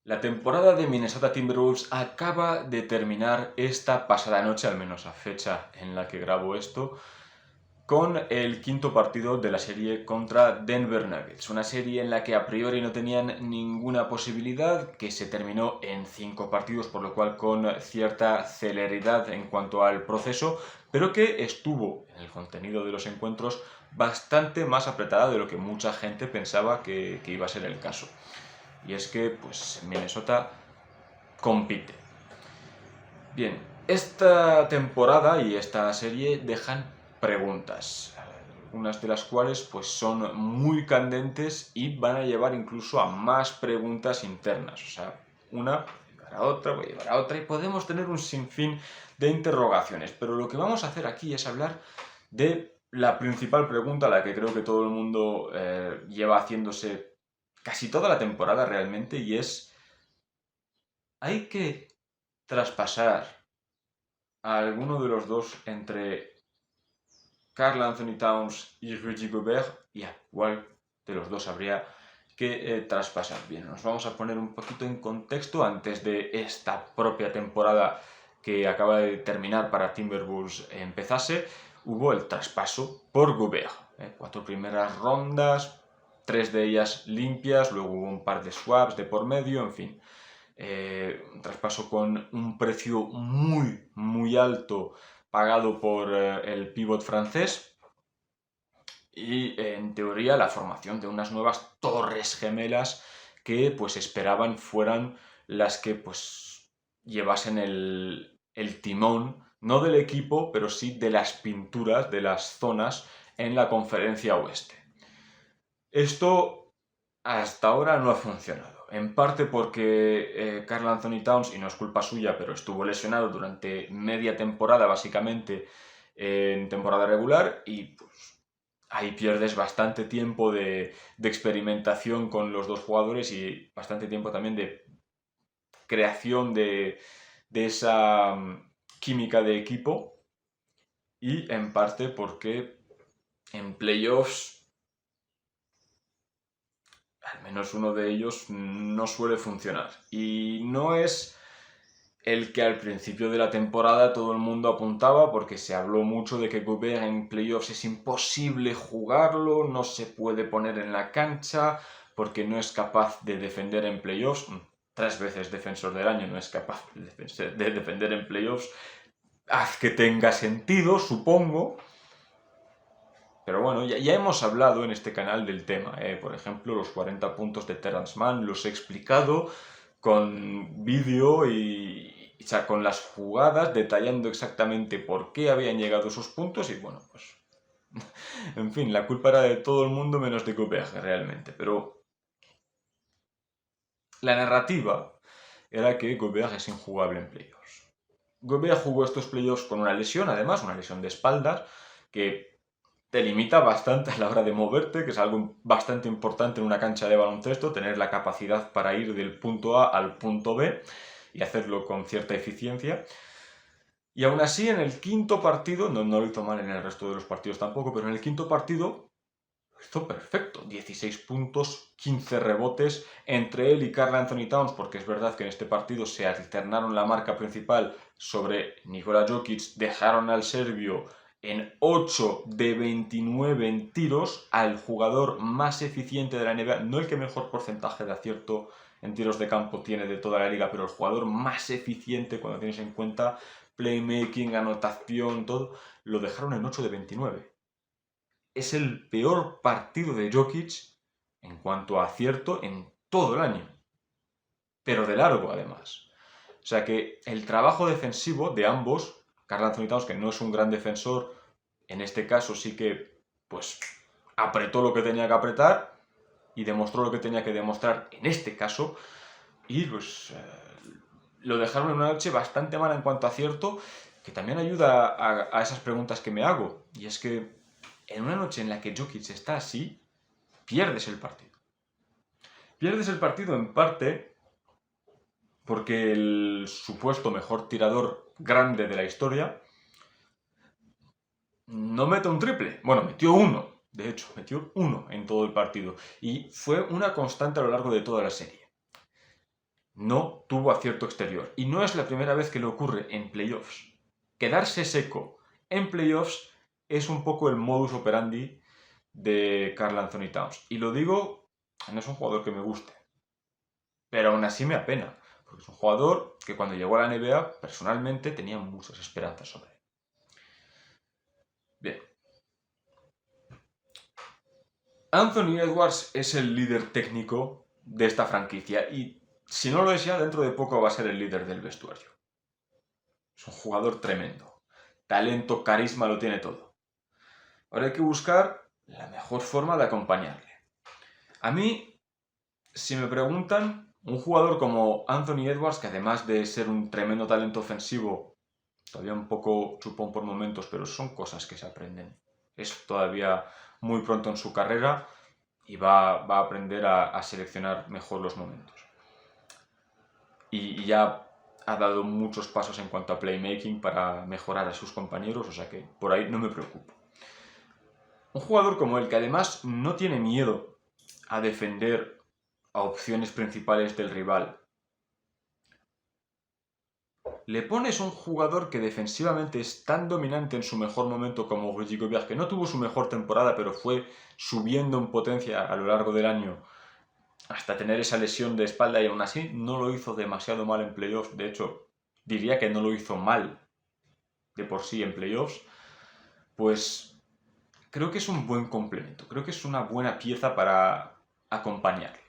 La temporada de Minnesota Timberwolves acaba de terminar esta pasada noche, al menos a fecha en la que grabo esto, con el quinto partido de la serie contra Denver Nuggets. Una serie en la que a priori no tenían ninguna posibilidad, que se terminó en 5 partidos, por lo cual con cierta celeridad en cuanto al proceso, pero que estuvo en el contenido de los encuentros bastante más apretada de lo que mucha gente pensaba que iba a ser el caso. Y es que, pues, Minnesota compite. Bien, esta temporada y esta serie dejan preguntas, algunas de las cuales pues son muy candentes y van a llevar incluso a más preguntas internas. O sea, una va a llevar a otra, va a llevar a otra y podemos tener un sinfín de interrogaciones. Pero lo que vamos a hacer aquí es hablar de la principal pregunta, la que creo que todo el mundo lleva haciéndose casi toda la temporada realmente, y es: ¿hay que traspasar a alguno de los dos entre Karl Anthony Towns y Rudy Gobert? ¿Y a cuál de los dos habría que traspasar? Bien, nos vamos a poner un poquito en contexto antes de esta propia temporada que acaba de terminar para Timberwolves empezase. Hubo el traspaso por Gobert, 4 primeras rondas, 3 de ellas limpias, luego hubo un par de swaps de por medio, en fin. Un traspaso con un precio muy alto pagado por el pívot francés y en teoría la formación de unas nuevas torres gemelas que pues esperaban fueran las que pues llevasen el timón, no del equipo, pero sí de las pinturas, de las zonas en la conferencia oeste. Esto hasta ahora no ha funcionado. En parte porque Karl Anthony Towns, y no es culpa suya, pero estuvo lesionado durante media temporada, básicamente, en temporada regular, y pues ahí pierdes bastante tiempo de experimentación con los dos jugadores y bastante tiempo también de creación de esa química de equipo, y en parte porque en playoffs al menos uno de ellos no suele funcionar. Y no es el que al principio de la temporada todo el mundo apuntaba, porque se habló mucho de que Gobert en playoffs es imposible jugarlo, no se puede poner en la cancha, porque no es capaz de defender en playoffs. 3 veces defensor del año, no es capaz de defender en playoffs. Haz que tenga sentido, supongo. Pero bueno, ya hemos hablado en este canal del tema. Por ejemplo, los 40 puntos de Terrence Mann los he explicado con vídeo y o sea, con las jugadas, detallando exactamente por qué habían llegado esos puntos. Y bueno, pues en fin, la culpa era de todo el mundo menos de Gobert realmente. Pero la narrativa era que Gobert es injugable en playoffs. Gobert jugó estos playoffs con una lesión, además, una lesión de espaldas, que te limita bastante a la hora de moverte, que es algo bastante importante en una cancha de baloncesto, tener la capacidad para ir del punto A al punto B y hacerlo con cierta eficiencia. Y aún así, en el quinto partido, no lo hizo mal en el resto de los partidos tampoco, pero en el quinto partido lo hizo perfecto. 16 puntos, 15 rebotes entre él y Karl Anthony Towns, porque es verdad que en este partido se alternaron la marca principal sobre Nikola Jokic, dejaron al serbio en 8 de 29 en tiros, al jugador más eficiente de la NBA, no el que mejor porcentaje de acierto en tiros de campo tiene de toda la liga, pero el jugador más eficiente cuando tienes en cuenta playmaking, anotación, todo, lo dejaron en 8 de 29. Es el peor partido de Jokic en cuanto a acierto en todo el año, pero de largo además. O sea que el trabajo defensivo de ambos, Karl Anthony Towns, que no es un gran defensor, en este caso sí que pues apretó lo que tenía que apretar y demostró lo que tenía que demostrar en este caso, y pues lo dejaron en una noche bastante mala en cuanto a acierto, que también ayuda a esas preguntas que me hago. Y es que en una noche en la que Jokic está así, pierdes el partido. Pierdes el partido en parte porque el supuesto mejor tirador grande de la historia no mete un triple. Bueno, metió uno. De hecho, metió uno en todo el partido. Y fue una constante a lo largo de toda la serie. no tuvo acierto exterior. Y no es la primera vez que le ocurre en playoffs. Quedarse seco en playoffs es un poco el modus operandi de Karl Anthony Towns. Y lo digo, no es un jugador que me guste, pero aún así me apena, porque es un jugador que cuando llegó a la NBA, personalmente, tenía muchas esperanzas sobre él. Bien. Anthony Edwards es el líder técnico de esta franquicia y si no lo es ya, dentro de poco va a ser el líder del vestuario. Es un jugador tremendo. Talento, carisma, lo tiene todo. Ahora hay que buscar la mejor forma de acompañarle. A mí, si me preguntan, un jugador como Anthony Edwards, que además de ser un tremendo talento ofensivo, todavía un poco chupón por momentos, pero son cosas que se aprenden. Es todavía muy pronto en su carrera y va a aprender a seleccionar mejor los momentos. Y ya ha dado muchos pasos en cuanto a playmaking para mejorar a sus compañeros, o sea que por ahí no me preocupo. Un jugador como él, que además no tiene miedo a defender a opciones principales del rival. Le pones un jugador que defensivamente es tan dominante en su mejor momento como Rudy Gobert, que no tuvo su mejor temporada, pero fue subiendo en potencia a lo largo del año hasta tener esa lesión de espalda y aún así no lo hizo demasiado mal en playoffs. De hecho, diría que no lo hizo mal de por sí en playoffs. Pues creo que es un buen complemento, creo que es una buena pieza para acompañarle.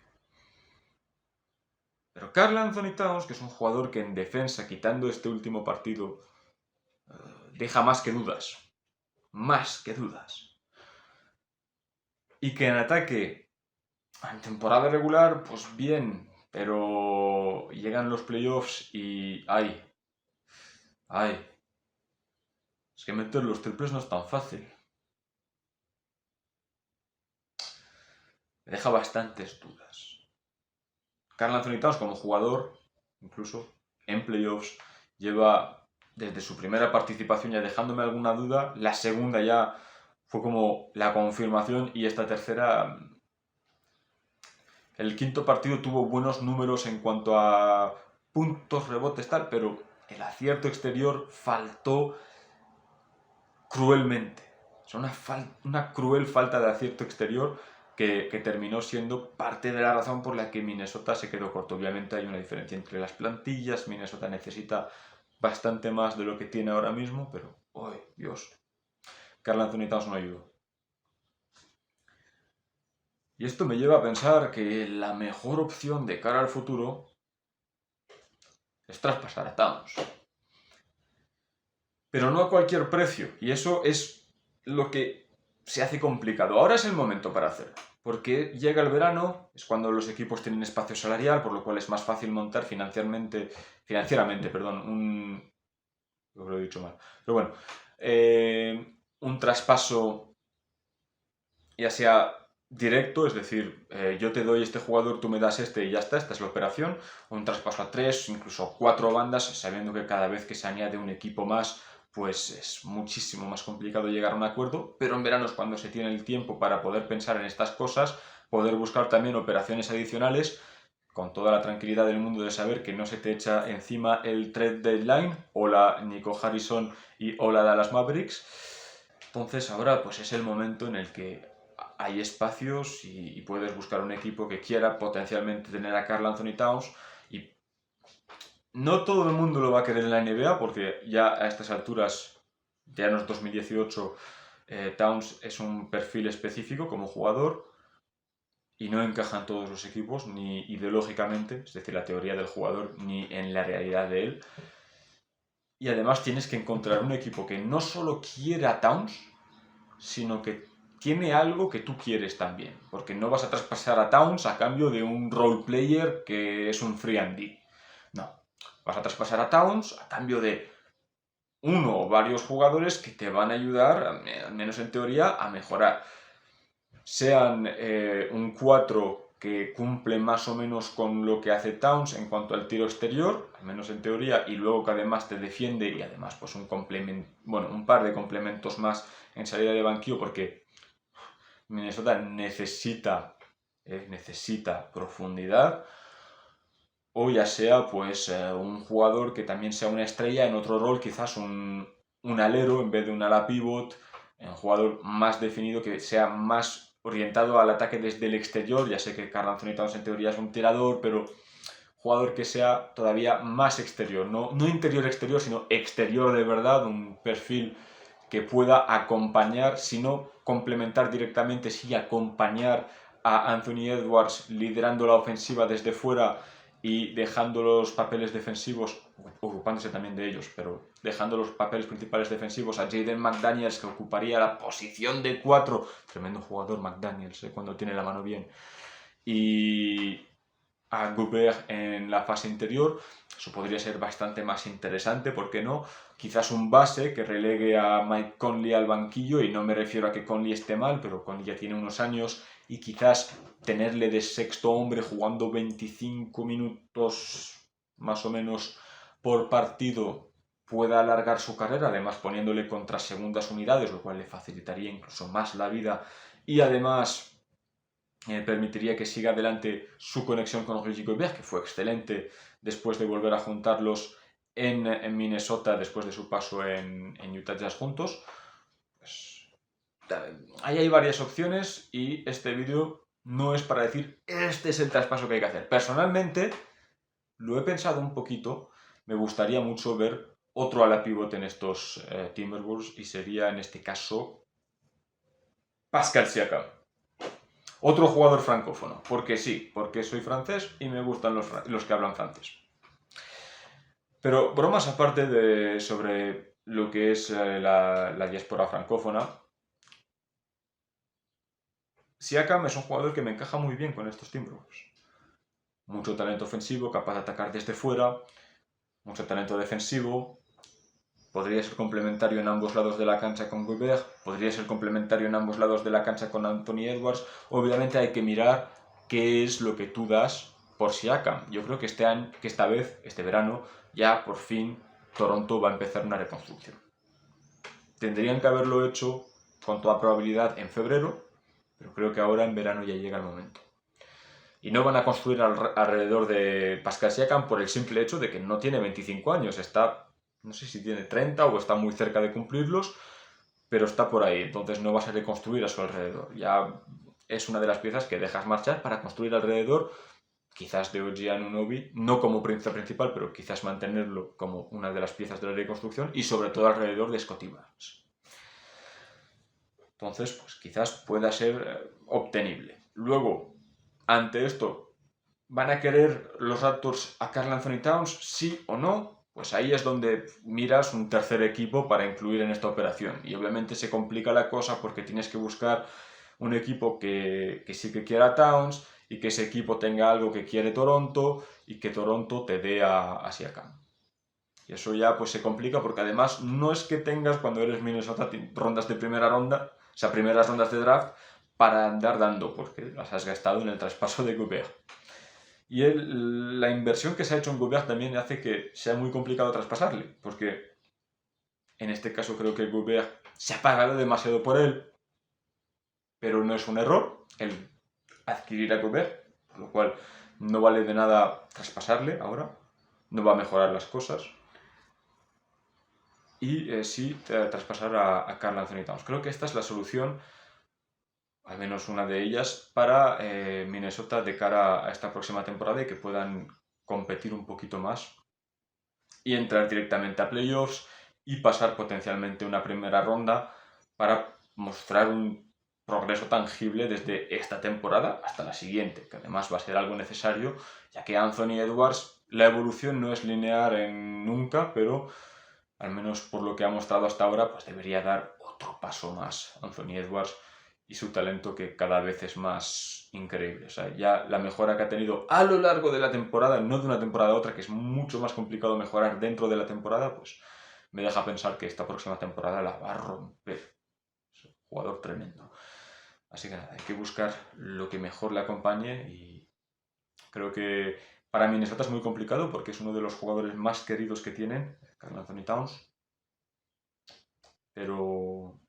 Pero Karl Anthony Towns, que es un jugador que en defensa, quitando este último partido, deja más que dudas. Más que dudas. Y que en ataque, en temporada regular, pues bien, pero llegan los playoffs y ¡ay! Es que meter los triples no es tan fácil. Me deja bastantes dudas. Karl Anthony Towns como jugador, incluso en playoffs, lleva desde su primera participación ya dejándome alguna duda. La segunda ya fue como la confirmación y esta tercera... El quinto partido tuvo buenos números en cuanto a puntos, rebotes, tal, pero el acierto exterior faltó cruelmente. Es una cruel falta de acierto exterior que terminó siendo parte de la razón por la que Minnesota se quedó corto. Obviamente hay una diferencia entre las plantillas, Minnesota necesita bastante más de lo que tiene ahora mismo, pero, ¡ay, Dios! Karl Anthony Towns no ayudó. Y esto me lleva a pensar que la mejor opción de cara al futuro es traspasar a Towns. Pero no a cualquier precio, y eso es lo que se hace complicado. Ahora es el momento para hacerlo, porque llega el verano, es cuando los equipos tienen espacio salarial, por lo cual es más fácil montar financieramente, lo he dicho mal. Pero bueno, un traspaso ya sea directo, es decir, yo te doy este jugador, tú me das este y ya está, esta es la operación, un traspaso a 3, incluso 4 bandas, sabiendo que cada vez que se añade un equipo más, pues es muchísimo más complicado llegar a un acuerdo, pero en verano es cuando se tiene el tiempo para poder pensar en estas cosas, poder buscar también operaciones adicionales, con toda la tranquilidad del mundo de saber que no se te echa encima el trade deadline, hola Nico Harrison y hola Dallas Mavericks. Entonces ahora pues es el momento en el que hay espacios y puedes buscar un equipo que quiera potencialmente tener a Karl Anthony Towns y no todo el mundo lo va a querer en la NBA porque ya a estas alturas, ya no es 2018, Towns es un perfil específico como jugador y no encajan todos los equipos ni ideológicamente, es decir, la teoría del jugador, ni en la realidad de él. Y además tienes que encontrar un equipo que no solo quiera a Towns, sino que tiene algo que tú quieres también, porque no vas a traspasar a Towns a cambio de un role player que es un free and D. No, vas a traspasar a Towns a cambio de uno o varios jugadores que te van a ayudar, al menos en teoría, a mejorar. Sean un 4 que cumple más o menos con lo que hace Towns en cuanto al tiro exterior, al menos en teoría, y luego que además te defiende y además pues un par de complementos más en salida de banquillo porque Minnesota necesita profundidad, o ya sea pues un jugador que también sea una estrella en otro rol, quizás un alero en vez de un ala pivot, un jugador más definido que sea más orientado al ataque desde el exterior. Ya sé que Karl Anthony Towns en teoría es un tirador, pero jugador que sea todavía más exterior, no interior-exterior, sino exterior de verdad, un perfil que pueda acompañar, si no complementar directamente, sí acompañar a Anthony Edwards liderando la ofensiva desde fuera y dejando los papeles defensivos, ocupándose también de ellos, pero dejando los papeles principales defensivos a Jaden McDaniels, que ocuparía la posición de 4, tremendo jugador McDaniels, cuando tiene la mano bien, y a Gobert en la fase interior. Eso podría ser bastante más interesante, ¿por qué no? Quizás un base que relegue a Mike Conley al banquillo, y no me refiero a que Conley esté mal, pero Conley ya tiene unos años, y quizás tenerle de sexto hombre jugando 25 minutos más o menos por partido pueda alargar su carrera, además poniéndole contra segundas unidades, lo cual le facilitaría incluso más la vida, y además permitiría que siga adelante su conexión con Rudy Gobert, que fue excelente después de volver a juntarlos en Minnesota después de su paso en Utah Jazz juntos. Pues, ahí hay varias opciones y este vídeo no es para decir este es el traspaso que hay que hacer. Personalmente lo he pensado un poquito, me gustaría mucho ver otro ala pivote en estos Timberwolves, y sería en este caso Pascal Siakam. Otro jugador francófono, porque sí, porque soy francés y me gustan los que hablan francés. Pero bromas aparte sobre lo que es la diáspora francófona, Siakam es un jugador que me encaja muy bien con estos Timberwolves. Mucho talento ofensivo, capaz de atacar desde fuera, mucho talento defensivo, podría ser complementario en ambos lados de la cancha con Gobert, podría ser complementario en ambos lados de la cancha con Anthony Edwards. Obviamente hay que mirar qué es lo que tú das por Siakam. Yo creo que esta vez, este verano, ya por fin Toronto va a empezar una reconstrucción. Tendrían que haberlo hecho con toda probabilidad en febrero, pero creo que ahora en verano ya llega el momento. Y no van a construir alrededor de Pascal Siakam por el simple hecho de que no tiene 25 años, no sé si tiene 30 o está muy cerca de cumplirlos, pero está por ahí, entonces no vas a reconstruir a su alrededor. Ya es una de las piezas que dejas marchar para construir alrededor, quizás de OG Anunoby, no como pieza principal, pero quizás mantenerlo como una de las piezas de la reconstrucción, y sobre todo alrededor de Scottie Barnes. Entonces, pues quizás pueda ser obtenible. Luego, ante esto, ¿van a querer los Raptors a Karl Anthony Towns, sí o no? Pues ahí es donde miras un tercer equipo para incluir en esta operación. Y obviamente se complica la cosa porque tienes que buscar un equipo que sí que quiera a Towns, y que ese equipo tenga algo que quiere Toronto, y que Toronto te dé a Siakam. Y eso ya pues se complica porque además no es que tengas, cuando eres Minnesota, rondas de primera ronda, o sea, primeras rondas de draft para andar dando, porque las has gastado en el traspaso de Gobert. Y la inversión que se ha hecho en Gobert también hace que sea muy complicado traspasarle, porque en este caso creo que Gobert se ha pagado demasiado por él, pero no es un error el adquirir a Gobert, por lo cual no vale de nada traspasarle ahora, no va a mejorar las cosas. Y sí traspasar a Karl Anthony Towns. Creo que esta es la solución, al menos una de ellas, para Minnesota de cara a esta próxima temporada, y que puedan competir un poquito más y entrar directamente a playoffs y pasar potencialmente una primera ronda para mostrar un progreso tangible desde esta temporada hasta la siguiente, que además va a ser algo necesario, ya que Anthony Edwards, la evolución no es lineal en nunca, pero al menos por lo que ha mostrado hasta ahora, pues debería dar otro paso más Anthony Edwards, y su talento que cada vez es más increíble. O sea, ya la mejora que ha tenido a lo largo de la temporada, no de una temporada a otra, que es mucho más complicado mejorar dentro de la temporada, pues me deja pensar que esta próxima temporada la va a romper. Es un jugador tremendo. Así que nada, hay que buscar lo que mejor le acompañe, y creo que para Minnesota es muy complicado porque es uno de los jugadores más queridos que tienen, Karl Anthony Towns, pero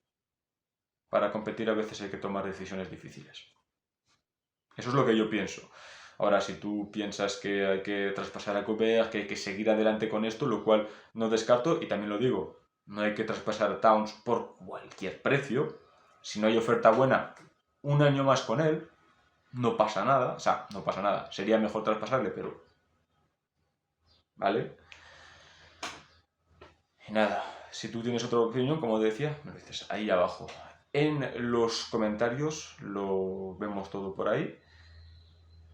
para competir a veces hay que tomar decisiones difíciles. Eso es lo que yo pienso. Ahora, si tú piensas que hay que traspasar a Gobert, que hay que seguir adelante con esto, lo cual no descarto, y también lo digo, no hay que traspasar a Towns por cualquier precio. Si no hay oferta buena, un año más con él, no pasa nada. O sea, no pasa nada. Sería mejor traspasarle, pero... ¿Vale? Y nada, si tú tienes otra opinión, como decía, me lo dices ahí abajo. En los comentarios lo vemos todo por ahí.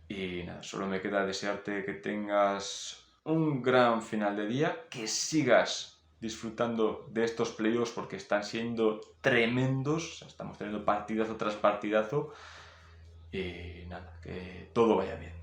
Y nada, solo me queda desearte que tengas un gran final de día, que sigas disfrutando de estos playoffs porque están siendo tremendos. O sea, estamos teniendo partidazo tras partidazo. Y nada, que todo vaya bien.